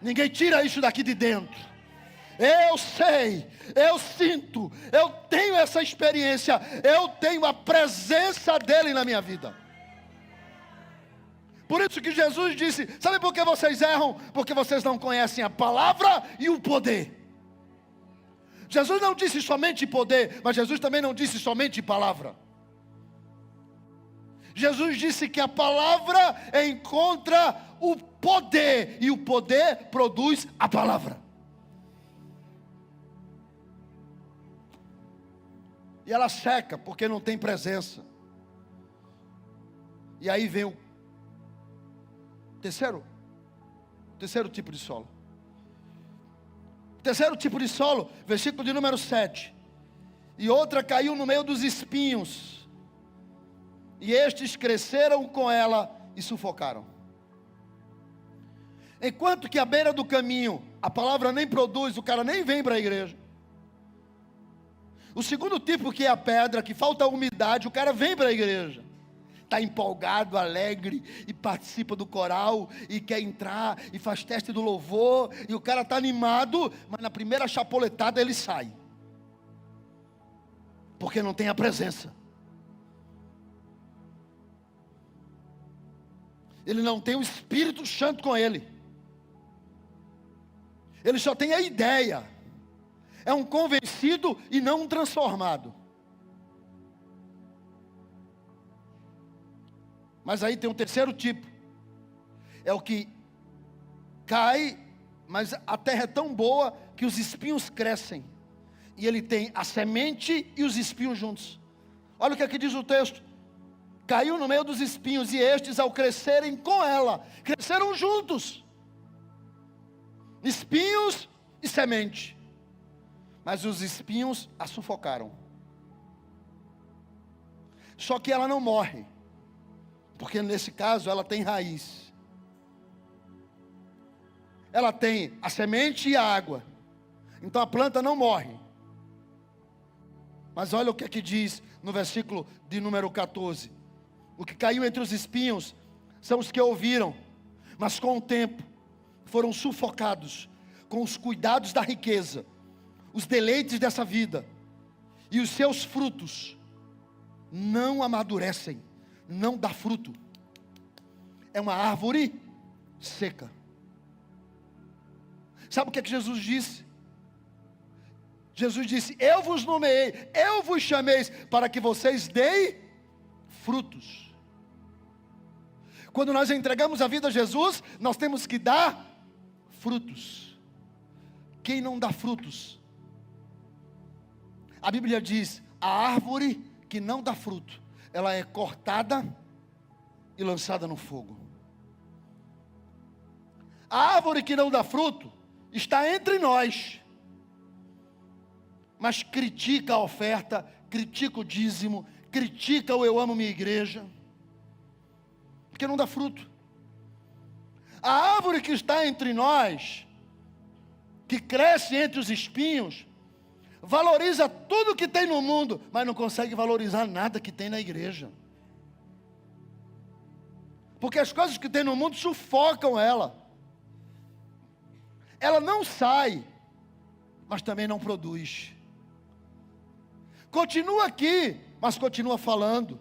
Ninguém tira isso daqui de dentro. Eu sei, eu sinto, eu tenho essa experiência, eu tenho a presença dele na minha vida. Por isso que Jesus disse, sabe por que vocês erram? Porque vocês não conhecem a palavra e o poder. Jesus não disse somente poder, mas Jesus também não disse somente palavra. Jesus disse que a palavra encontra o poder, e o poder produz a palavra. E ela seca porque não tem presença. E aí vem o terceiro tipo de solo. Terceiro tipo de solo, versículo de número 7. E outra caiu no meio dos espinhos, e estes cresceram com ela e sufocaram. Enquanto que à beira do caminho, a palavra nem produz, o cara nem vem para a igreja. O segundo tipo, que é a pedra, que falta umidade, o cara vem para a igreja. Está empolgado, alegre, e participa do coral, e quer entrar, e faz teste do louvor, e o cara está animado, mas na primeira chapoletada ele sai. Porque não tem a presença. Ele não tem o Espírito Santo com ele. Ele só tem a ideia. É um convencido e não um transformado. Mas aí tem um terceiro tipo. É o que cai, mas a terra é tão boa que os espinhos crescem. E ele tem a semente e os espinhos juntos. Olha o que aqui diz o texto. Caiu no meio dos espinhos, e estes, ao crescerem com ela, cresceram juntos. Espinhos e semente. Mas os espinhos a sufocaram. Só que ela não morre. Porque nesse caso ela tem raiz. Ela tem a semente e a água. Então a planta não morre. Mas olha o que aqui diz no versículo de número 14. O que caiu entre os espinhos são os que ouviram, mas com o tempo foram sufocados com os cuidados da riqueza, os deleites dessa vida, e os seus frutos não amadurecem, não dá fruto. É uma árvore seca. Sabe o que é que Jesus disse? Jesus disse: eu vos nomeei, eu vos chamei para que vocês deem frutos. Quando nós entregamos a vida a Jesus, nós temos que dar frutos. Quem não dá frutos? A Bíblia diz: a árvore que não dá fruto, ela é cortada e lançada no fogo. A árvore que não dá fruto está entre nós, mas critica a oferta, critica o dízimo, critica o eu amo minha igreja, porque não dá fruto. A árvore que está entre nós, que cresce entre os espinhos, valoriza tudo que tem no mundo, mas não consegue valorizar nada que tem na igreja. Porque as coisas que tem no mundo sufocam ela. Ela não sai, mas também não produz. Continua aqui, mas continua falando,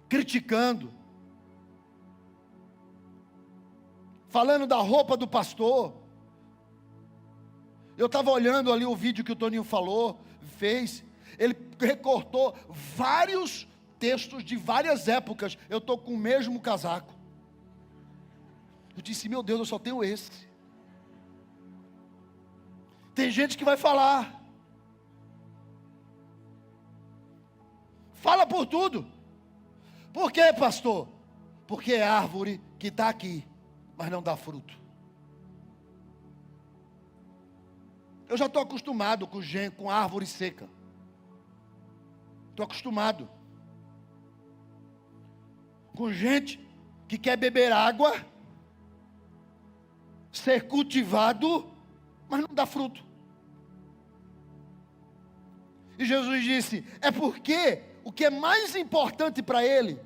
criticando, falando da roupa do pastor. Eu estava olhando ali o vídeo que o Toninho fez. Ele recortou vários textos de várias épocas. Eu estou com o mesmo casaco. Eu disse: meu Deus, eu só tenho esse. Tem gente que vai falar. Fala por tudo. Por quê, pastor? Porque é árvore que está aqui, mas não dá fruto. Eu já estou acostumado com árvore seca. Estou acostumado. Com gente que quer beber água, ser cultivado, mas não dá fruto. E Jesus disse: é porque o que é mais importante para ele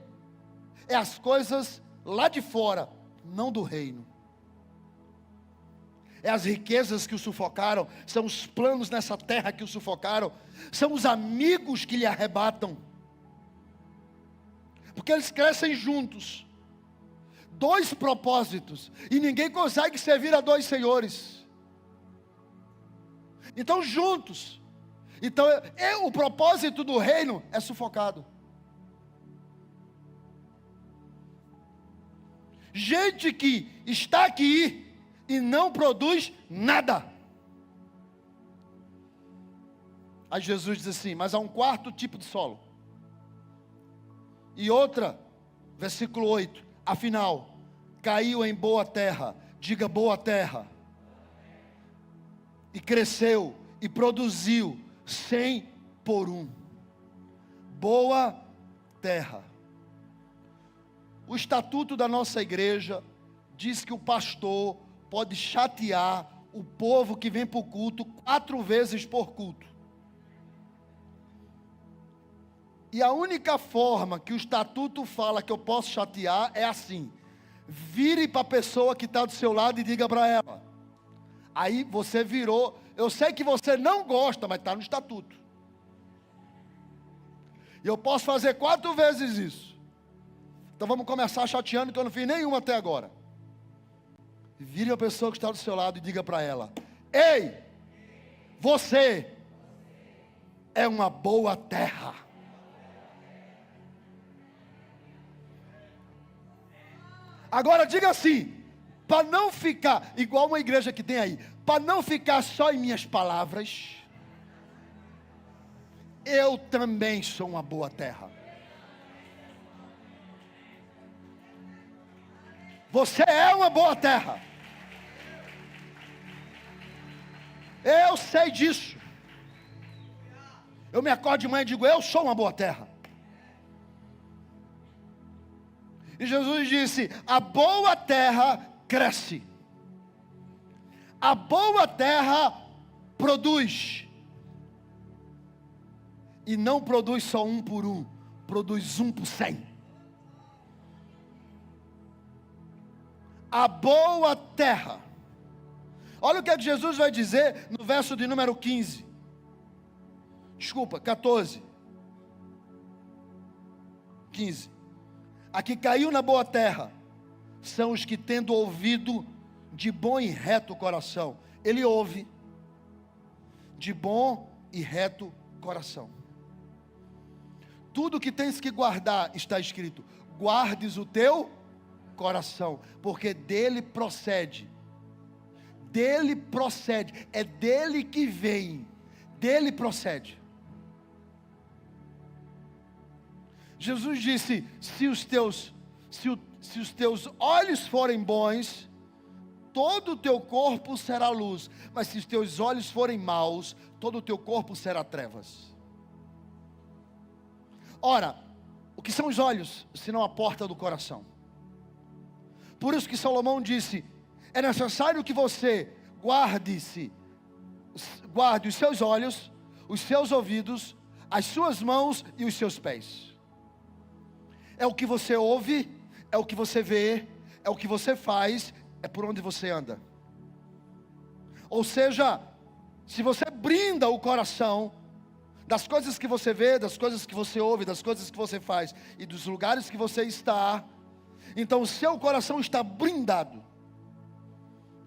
é as coisas lá de fora, não do reino. É as riquezas que o sufocaram, são os planos nessa terra que o sufocaram, são os amigos que lhe arrebatam, porque eles crescem juntos, dois propósitos, e ninguém consegue servir a dois senhores. Então juntos, então o propósito do reino é sufocado. Gente que está aqui e não produz nada. Aí Jesus diz assim: mas há um quarto tipo de solo. E outra, versículo 8: afinal, caiu em boa terra. Diga boa terra. E cresceu e produziu 100 por 1. Boa terra. O estatuto da nossa igreja diz que o pastor pode chatear o povo que vem para o culto 4 vezes por culto. E a única forma que o estatuto fala que eu posso chatear é assim: vire para a pessoa que está do seu lado e diga para ela. Aí você virou. Eu sei que você não gosta, mas está no estatuto. E eu posso fazer 4 vezes isso. Então vamos começar chateando, que eu não fiz nenhuma até agora. Vire a pessoa que está do seu lado e diga para ela: ei, você é uma boa terra. Agora diga assim, para não ficar igual uma igreja que tem aí, para não ficar só em minhas palavras, eu também sou uma boa terra. Você é uma boa terra. Eu sei disso. Eu me acordo de manhã e digo: eu sou uma boa terra. E Jesus disse: a boa terra cresce. A boa terra produz. E não produz só 1 por 1, produz 1 por 100. A boa terra. Olha o que é que Jesus vai dizer no verso de número 15. Desculpa, 14. 15. A que caiu na boa terra são os que, tendo ouvido de bom e reto coração. Ele ouve de bom e reto coração. Tudo que tens que guardar, está escrito: guardes o teu coração, porque dele procede. Dele procede, é dele que vem, dele procede. Jesus disse: se os teus olhos forem bons, todo o teu corpo será luz, mas se os teus olhos forem maus, todo o teu corpo será trevas. Ora, o que são os olhos, senão a porta do coração? Por isso que Salomão disse: é necessário que você guarde os seus olhos, os seus ouvidos, as suas mãos e os seus pés. É o que você ouve, é o que você vê, é o que você faz, é por onde você anda. Ou seja, se você brinda o coração das coisas que você vê, das coisas que você ouve, das coisas que você faz e dos lugares que você está, então o seu coração está brindado.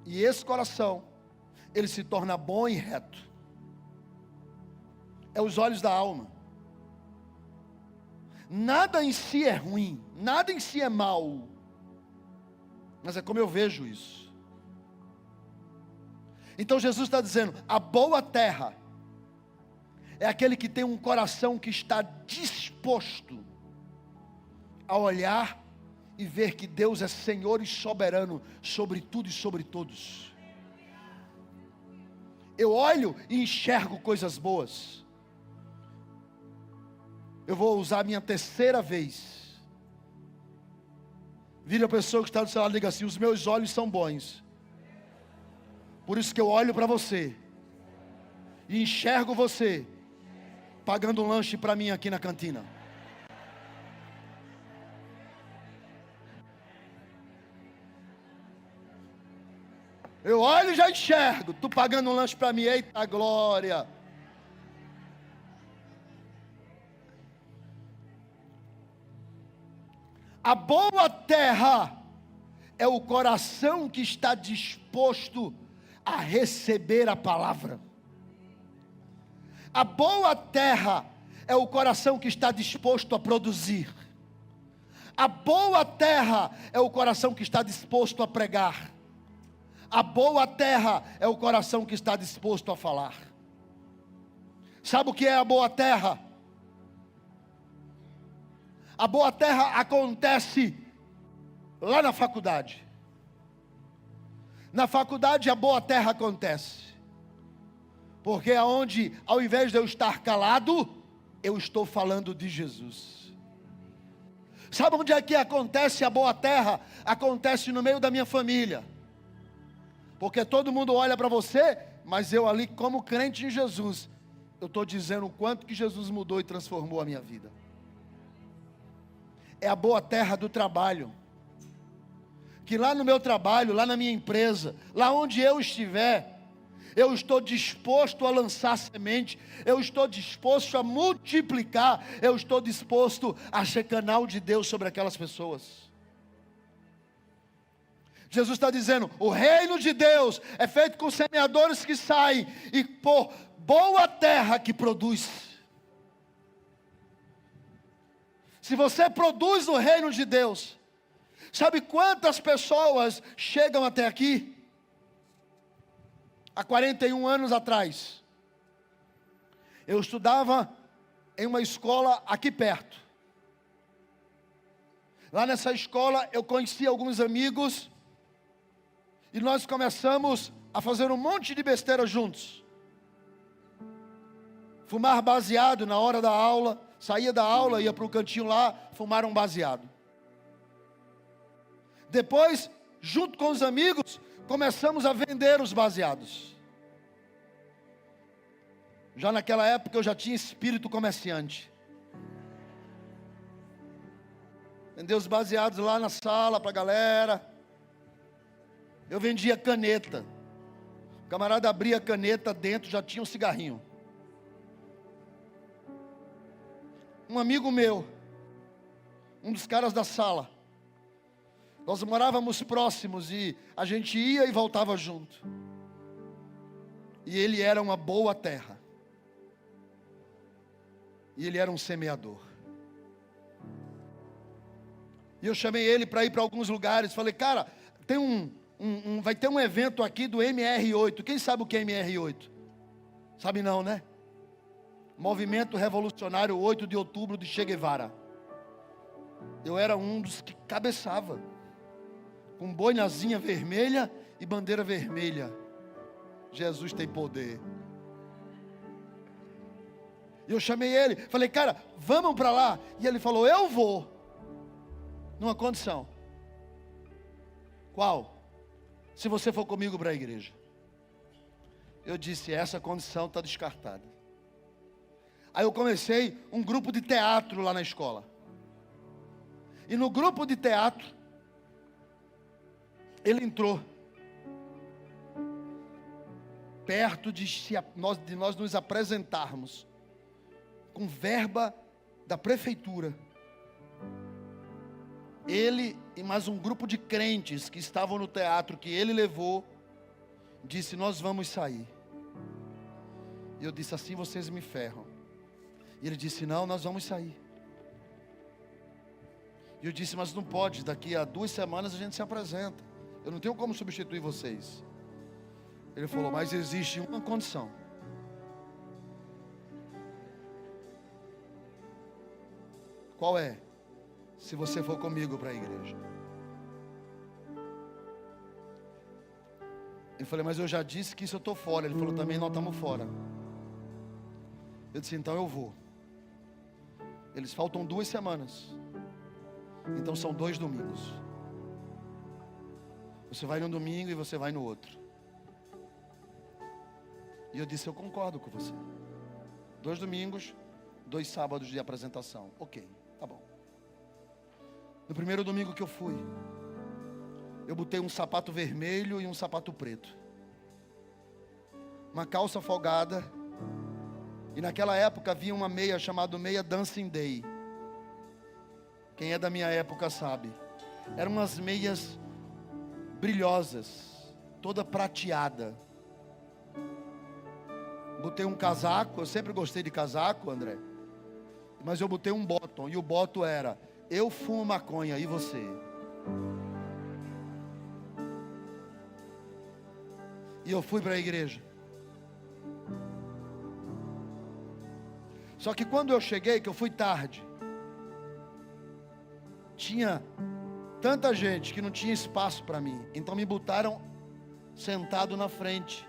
E esse coração, ele se torna bom e reto. É os olhos da alma. Nada em si é ruim, nada em si é mal, mas é como eu vejo isso. Então Jesus está dizendo: a boa terra é aquele que tem um coração que está disposto a olhar e ver que Deus é Senhor e soberano sobre tudo e sobre todos. Eu olho e enxergo coisas boas. Eu vou usar a minha terceira vez. Vira a pessoa que está do seu lado e diga assim: os meus olhos são bons. Por isso que eu olho para você e enxergo você pagando um lanche para mim aqui na cantina. Eu olho e já enxergo tu pagando um lanche para mim. Eita glória! A boa terra é o coração que está disposto a receber a palavra. A boa terra é o coração que está disposto a produzir. A boa terra é o coração que está disposto a pregar. A boa terra é o coração que está disposto a falar. Sabe o que é a boa terra? A boa terra acontece lá na faculdade. Na faculdade a boa terra acontece. Porque aonde, ao invés de eu estar calado, eu estou falando de Jesus. Sabe onde é que acontece a boa terra? Acontece no meio da minha família. Porque todo mundo olha para você, mas eu ali como crente em Jesus, eu estou dizendo o quanto que Jesus mudou e transformou a minha vida. É a boa terra do trabalho. Que lá no meu trabalho, lá na minha empresa, lá onde eu estiver, eu estou disposto a lançar semente, eu estou disposto a multiplicar, eu estou disposto a ser canal de Deus sobre aquelas pessoas. Jesus está dizendo, o reino de Deus é feito com semeadores que saem e por boa terra que produz. Se você produz no reino de Deus, sabe quantas pessoas chegam até aqui? Há 41 anos atrás, eu estudava em uma escola aqui perto. Lá nessa escola eu conheci alguns amigos e nós começamos a fazer um monte de besteira juntos. Fumar baseado na hora da aula, saía da aula, ia para o cantinho lá, fumar um baseado. Depois, junto com os amigos, começamos a vender os baseados. Já naquela época eu já tinha espírito comerciante. Vender os baseados lá na sala para a galera. Eu vendia caneta. O camarada abria a caneta, dentro já tinha um cigarrinho. Um amigo meu, um dos caras da sala, nós morávamos próximos e a gente ia e voltava junto. E ele era uma boa terra. E ele era um semeador. E eu chamei ele para ir para alguns lugares. Falei, cara, tem vai ter um evento aqui do MR8. Quem sabe o que é MR8? Sabe não, né? Movimento Revolucionário 8 de Outubro de Che Guevara. Eu era um dos que cabeçava. Com boinazinha vermelha e bandeira vermelha. Jesus tem poder. E eu chamei ele, falei, cara, vamos para lá. E ele falou, eu vou. Numa condição. Qual? Se você for comigo para a igreja. Eu disse, essa condição está descartada. Aí eu comecei um grupo de teatro lá na escola. E no grupo de teatro, ele entrou. Perto de nós nos apresentarmos. Com verba da prefeitura. Ele e mais um grupo de crentes que estavam no teatro que ele levou, disse, nós vamos sair. E eu disse, assim vocês me ferram. E ele disse, não, nós vamos sair. E eu disse, mas não pode, daqui a 2 semanas a gente se apresenta. Eu não tenho como substituir vocês. Ele falou, mas existe uma condição. Qual é? Se você for comigo para a igreja. Eu falei, mas eu já disse que isso eu estou fora. Ele falou, também nós estamos fora. Eu disse, então eu vou. Eles faltam 2 semanas. Então são 2 domingos. Você vai num domingo e você vai no outro. E eu disse, eu concordo com você. 2 domingos, 2 sábados de apresentação. Ok, tá bom. No primeiro domingo que eu fui, eu botei um sapato vermelho e um sapato preto. Uma calça folgada. E naquela época havia uma meia chamada meia Dancing Day. Quem é da minha época sabe. Eram umas meias brilhosas, toda prateada. Botei um casaco, eu sempre gostei de casaco, André. Mas eu botei um bottom, e o bottom era, eu fumo maconha, e você? E eu fui para a igreja. Só que quando eu cheguei, que eu fui tarde, tinha tanta gente que não tinha espaço para mim. Então me botaram sentado na frente.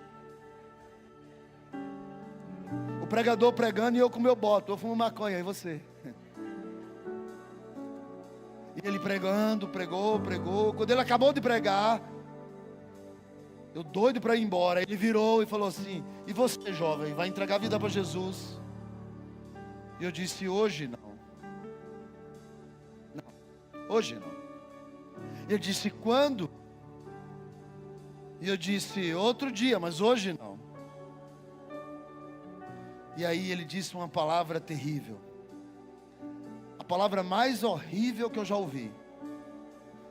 O pregador pregando e eu com meu boto. Eu fumo maconha, e você? E ele pregando, pregou. Quando ele acabou de pregar, eu doido para ir embora, ele virou e falou assim: e você, jovem, vai entregar a vida para Jesus? E eu disse: hoje não. Hoje não. Ele disse: quando? E eu disse: outro dia, mas hoje não. E aí ele disse uma palavra terrível, a palavra mais horrível que eu já ouvi: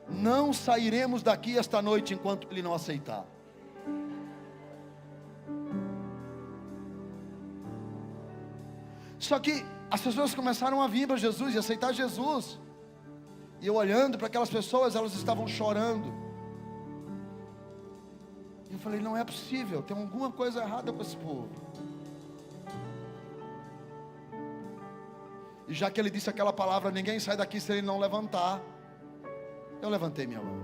não sairemos daqui esta noite enquanto ele não aceitar. Só que as pessoas começaram a vir para Jesus e aceitar Jesus. E eu olhando para aquelas pessoas, elas estavam chorando. E eu falei: não é possível, tem alguma coisa errada com esse povo. E já que ele disse aquela palavra: ninguém sai daqui se ele não levantar, eu levantei minha mão.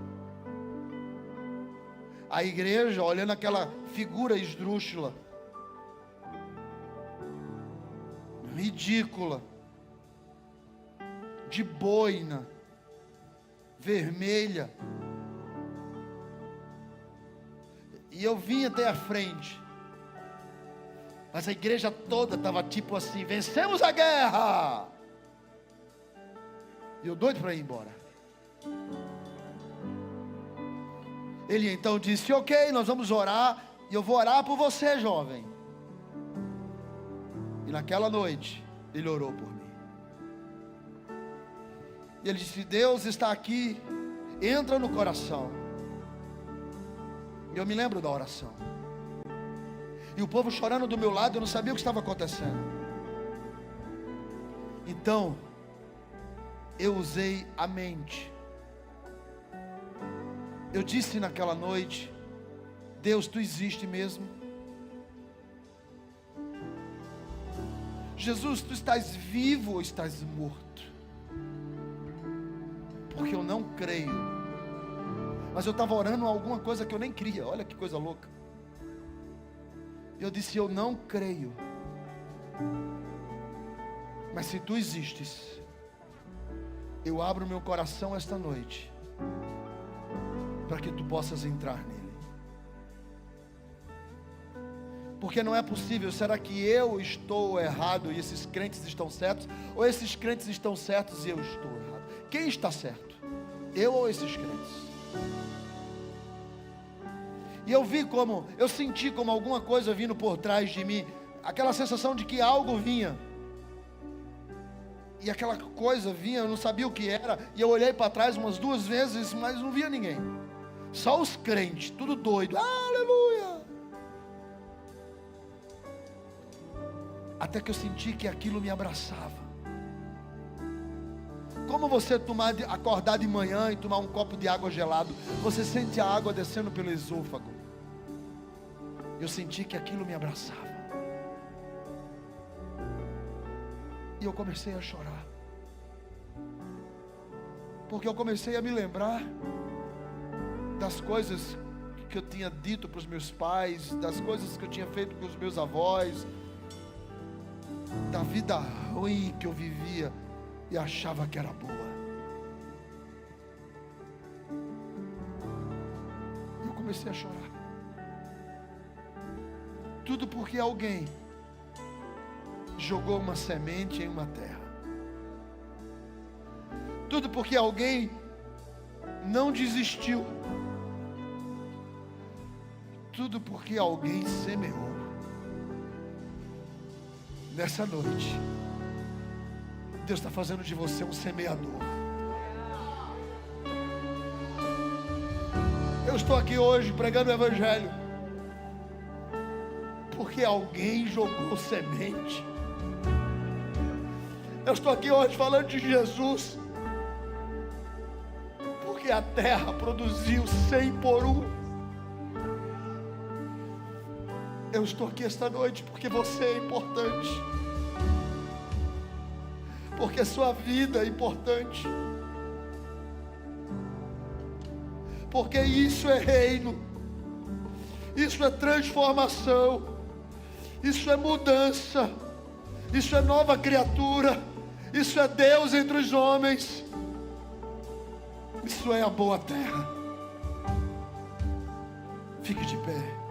A igreja olhando aquela figura esdrúxula, ridícula, de boina, vermelha. E eu vim até a frente, mas a igreja toda estava tipo assim: vencemos a guerra. E eu doido para ir embora. Ele então disse: ok, nós vamos orar, e eu vou orar por você, jovem. E naquela noite ele orou por mim. E ele disse: Deus está aqui, entra no coração. E eu me lembro da oração. E o povo chorando do meu lado, eu não sabia o que estava acontecendo. Então eu usei a mente. Eu disse naquela noite: Deus, tu existe mesmo? Jesus, tu estás vivo ou estás morto? Porque eu não creio. Mas eu estava orando alguma coisa que eu nem cria. Olha que coisa louca. Eu disse: eu não creio. Mas se tu existes, eu abro meu coração esta noite, para que tu possas entrar nele. Porque não é possível. Será que eu estou errado e esses crentes estão certos? Ou esses crentes estão certos e eu estou errado? Quem está certo? Eu ou esses crentes? E eu senti como alguma coisa vindo por trás de mim. Aquela sensação de que algo vinha. E aquela coisa vinha, eu não sabia o que era. E eu olhei para trás umas 2 vezes, mas não via ninguém. Só os crentes, tudo doido. Aleluia! Até que eu senti que aquilo me abraçava. Como você acordar de manhã e tomar um copo de água gelado, você sente a água descendo pelo esôfago. Eu senti que aquilo me abraçava. E eu comecei a chorar. Porque eu comecei a me lembrar das coisas que eu tinha dito para os meus pais, das coisas que eu tinha feito com os meus avós, da vida ruim que eu vivia e achava que era boa. Eu comecei a chorar. Tudo porque alguém jogou uma semente em uma terra. Tudo porque alguém não desistiu. Tudo porque alguém semeou. Nessa noite, Deus está fazendo de você um semeador. Eu estou aqui hoje pregando o Evangelho porque alguém jogou semente. Eu estou aqui hoje falando de Jesus porque a terra produziu 100 por 1. Eu estou aqui esta noite porque você é importante. porque sua vida é importante, porque isso é reino, isso é transformação, isso é mudança, isso é nova criatura, isso é Deus entre os homens, isso é a boa terra. Fique de pé.